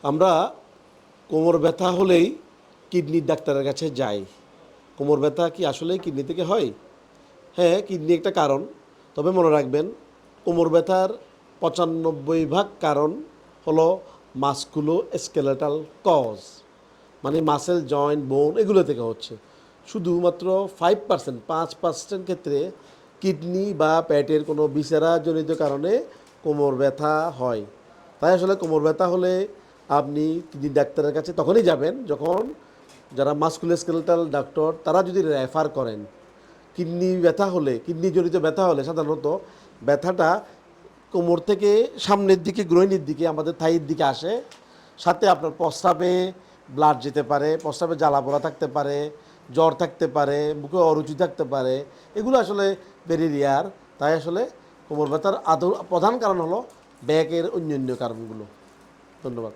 আমরা কোমর ব্যথা হলেই কিডনির ডাক্তারের কাছে যাই। কোমর ব্যথা কি আসলেই কিডনি থেকে হয়? হ্যাঁ, কিডনি একটা কারণ। তবে মনে রাখবেন, কোমর ব্যথার ৯৫% কারণ হলো মাসকুলো স্কেলেটাল কজ, মানে মাসেল, জয়েন্ট, বোন এগুলো থেকে হচ্ছে। শুধুমাত্র ৫% ক্ষেত্রে কিডনি বা পেটের কোনো বিসেরাজনিত কারণে কোমর ব্যথা হয়। তাই আসলে কোমর ব্যথা হলে আপনি কিডনি ডাক্তারের কাছে তখনই যাবেন যখন যারা মাসকুলোস্কেলেটাল ডক্টর তারা যদি রেফার করেন। কিডনিজনিত ব্যথা হলে সাধারণত ব্যথাটা কোমর থেকে সামনের দিকে, গ্রোইনের দিকে, আমাদের থাইয়ের দিকে আসে। সাথে আপনার প্রস্রাবে ব্লাড যেতে পারে, প্রস্রাবে জ্বালা পোড়া থাকতে পারে, জ্বর থাকতে পারে, মুখে অরুচি থাকতে পারে। এগুলো আসলে ভেরি রেয়ার। তাই আসলে কোমর ব্যথার প্রধান কারণ হলো ব্যাকের অন্যান্য কারণগুলো। ধন্যবাদ।